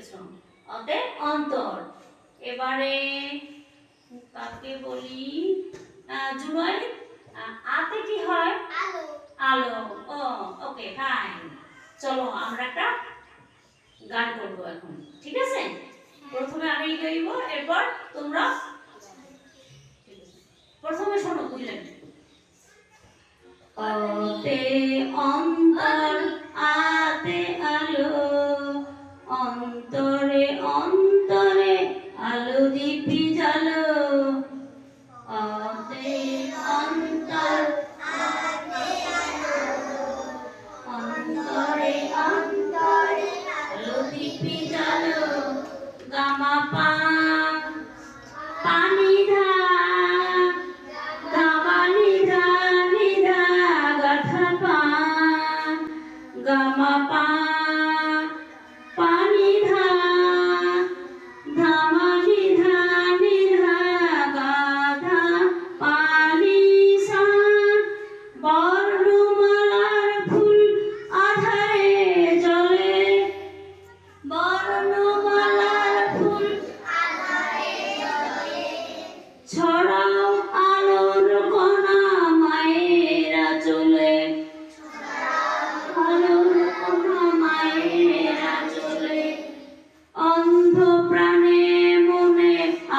লিখেছো, অতএব অন্তর। এবারে কাকে বলি, জুবাই, আতে কি হয়? আলো। আলো। ও ওকে ফাইন। চলো আমরা একটা গান করবো এখন, ঠিক আছে? প্রথমে আমি গাইবো, এরপর তোমরা। প্রথমে শোনো, বুঝলেন? অতে অন্তর আতে আলো, অন্তরে অন্তরে আলো দীপি জালো। অতে অন্তর আতে আলো, অন্তরে অন্তরে আলো দীপি জালো। গামা পা পানি ধা, গামা নিধা নিধা গাথা পা, গামা পা পানি ধা, ধামা নিধা নিধা গাধা পানি সা। বর্ণমালার ফুল আধারে জ্বলে, বর্ণমালার ফুল আধারে জ্বলে। ছড়াও আলোর কণা মায়েরা চলে, আলোর কণা মায়েরা চলে। অন্ধ প্রাণে মনে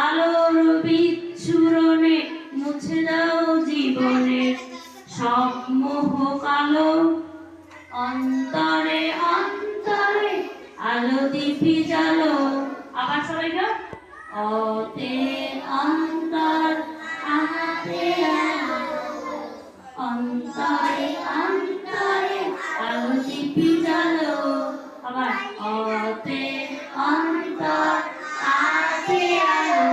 আলোর বিচ্ছুরণে মুছে দাও জীবনে সব মোহ কালো। অন্তরে অন্তরে আলো দীপি জালো। আবার সবাই গো। অতে অন্তর আতে আলো, অন্তরে অন্তরে আলো দীপি জালো। আবার অতে অন্তর আতে আলো,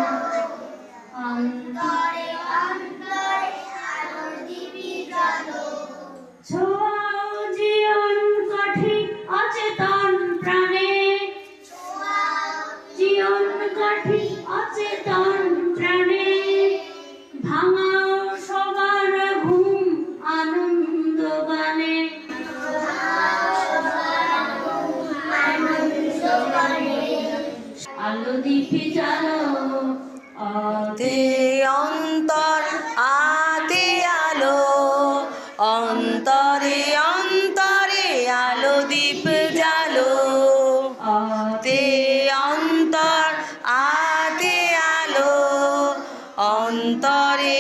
অন্তরে অন্তরে আলো দীপি জালো। ছোঁয়াও জীবন কাঠি অচেতন প্রাণে, জীবন কাঠি অচেতন প্রাণে। ভাঙাও সবার ঘুম আনন্দ গানে, আলো দীপি জালো। অতে অন্তর আতে আলো, অন্তরে অন্তরে আলো দীপ জালো। অতে অন্তর আতে আলো, অন্তরে